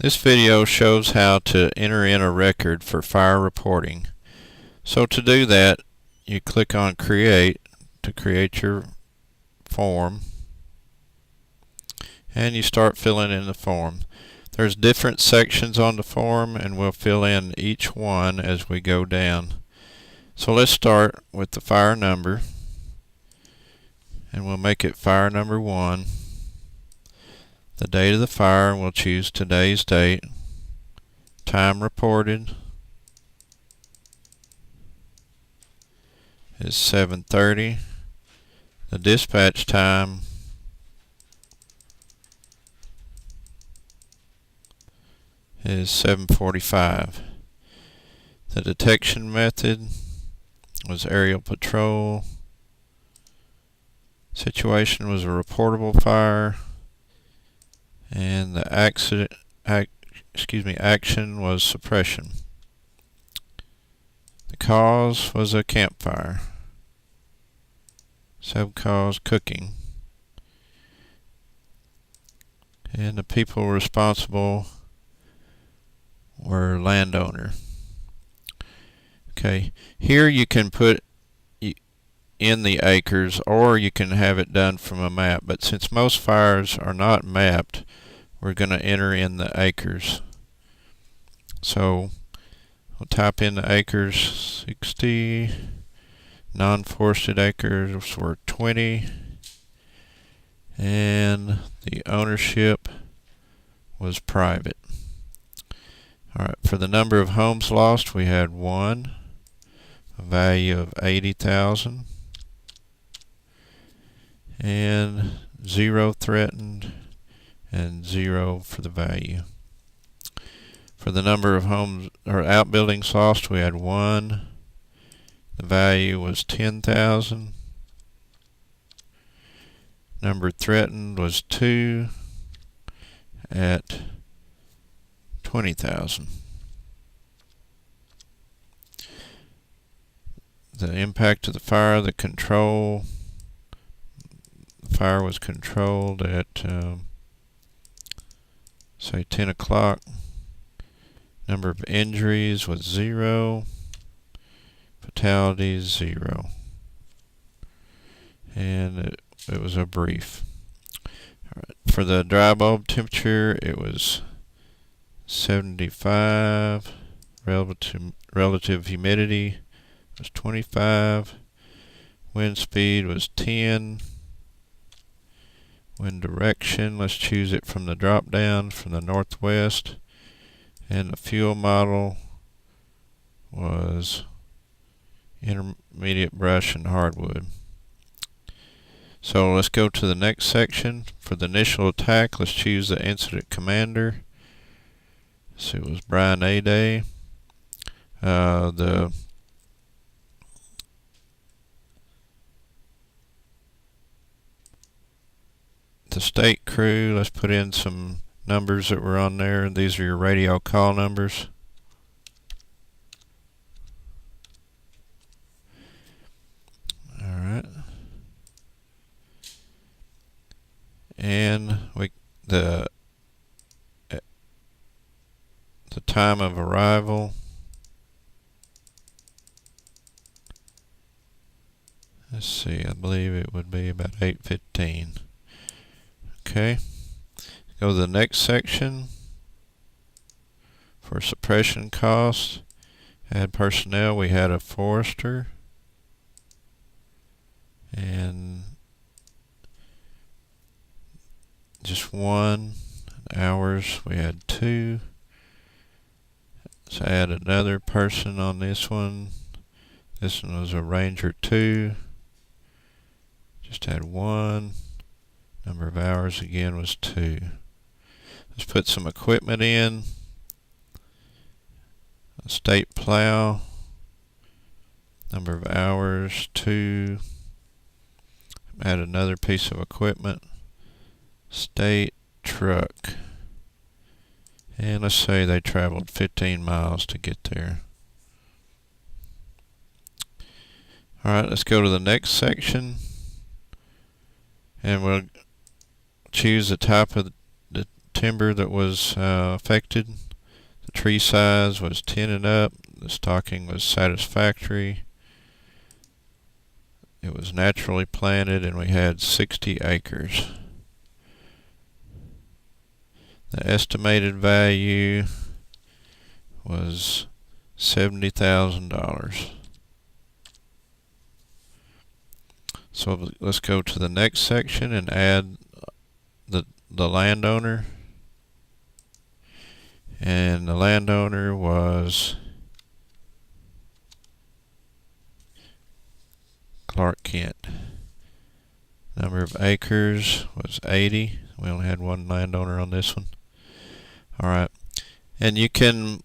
This video shows how to enter in a record for fire reporting. So to do that, you click on Create to create your form, and you start filling in the form. There's different sections on the form, and we'll fill in each one as we go down. So let's start with the fire number, and we'll make it fire number 1. The date of the fire, we'll choose today's date. Time reported is 7:30. The dispatch time is 7:45. The detection method was aerial patrol. Situation was a reportable fire, and the action was suppression. The cause was a campfire. Sub-cause cooking. And the people responsible were landowner. Okay, here you can put in the acres, or you can have it done from a map, but since most fires are not mapped, we're going to enter in the acres. So we'll type in the acres. 60. Non-forested acres were 20, and the ownership was private. Alright, for the number of homes lost, we had 1, a value of 80,000, and 0 threatened, and 0 for the value. For the number of homes or outbuildings lost, we had 1. The value was 10,000. Number threatened was 2 at 20,000. The impact of the fire, the fire was controlled at say 10 o'clock. Number of injuries was 0. Fatalities 0. And it was a brief. Alright. For the dry bulb temperature, it was 75. Relative humidity was 25. Wind speed was 10. Wind direction, let's choose it from the drop down from the northwest. And the fuel model was intermediate brush and hardwood. So let's go to the next section. For the initial attack, let's choose the incident commander. So it was Brian A. Day. The state crew, let's put in some numbers that were on there. These are your radio call numbers. Alright. And the time of arrival. Let's see, I believe it would be about 8:15. Okay. Go to the next section. For suppression costs, add personnel, we had a forester, and just 1. Hours, we had 2. Let's add another person on this one. This one was a ranger 2. Just had 1. Number of hours again was 2. Let's put some equipment in. A state plow. Number of hours 2. Add another piece of equipment. State truck. And let's say they traveled 15 miles to get there. Alright, let's go to the next section. And we'll choose the type of the timber that was affected. The tree size was 10 and up. The stocking was satisfactory. It was naturally planted, and we had 60 acres. The estimated value was $70,000. So let's go to the next section and add the landowner. And the landowner was Clark Kent. Number of acres was 80. We only had one landowner on this one. Alright. And you can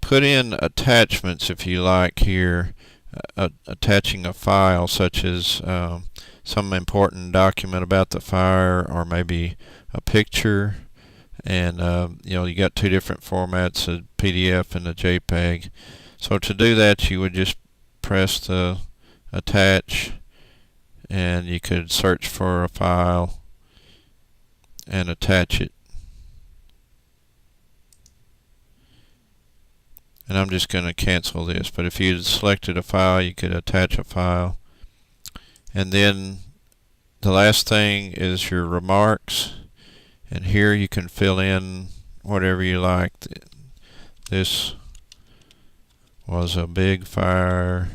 put in attachments if you like here, attaching a file such as some important document about the fire, or maybe a picture. And you got two different formats, a PDF and a JPEG. So to do that, you would just press the attach, and you could search for a file and attach it. And I'm just going to cancel this, but if you selected a file, you could attach a file. And then the last thing is your remarks, and here you can fill in whatever you like. This was a big fire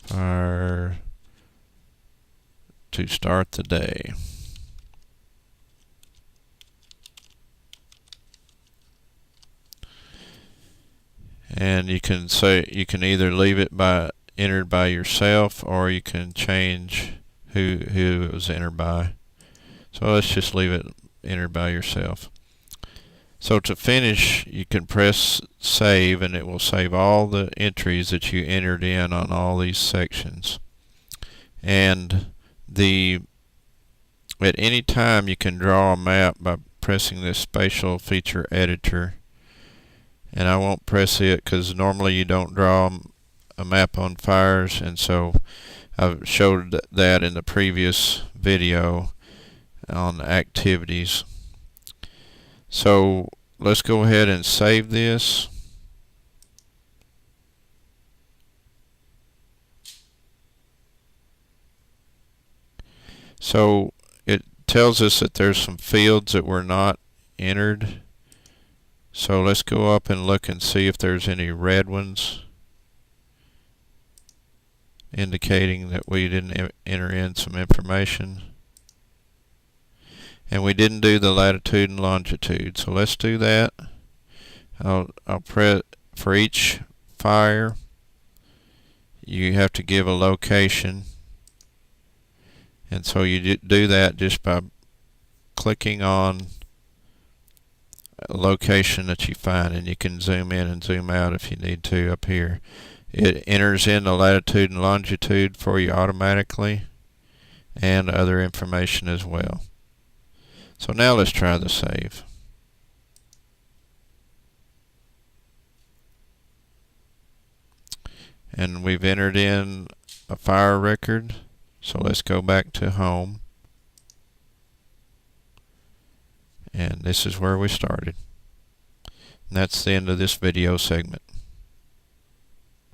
to start the day. And you can either leave it entered by yourself, or you can change who it was entered by. So let's just leave it entered by yourself. So to finish, you can press save, and it will save all the entries that you entered in on all these sections. And at any time you can draw a map by pressing this spatial feature editor. And I won't press it because normally you don't draw a map on fires, and so I've showed that in the previous video on activities. So let's go ahead and save this. So it tells us that there's some fields that were not entered. So let's go up and look and see if there's any red ones, indicating that we didn't enter in some information. And we didn't do the latitude and longitude, so let's do that. I'll press for each fire. You have to give a location, and so you do that just by clicking on a location that you find, and you can zoom in and zoom out if you need to up here. It enters in the latitude and longitude for you automatically, and other information as well. So now let's try the save. And we've entered in a fire record, so let's go back to home. And this is where we started. And that's the end of this video segment.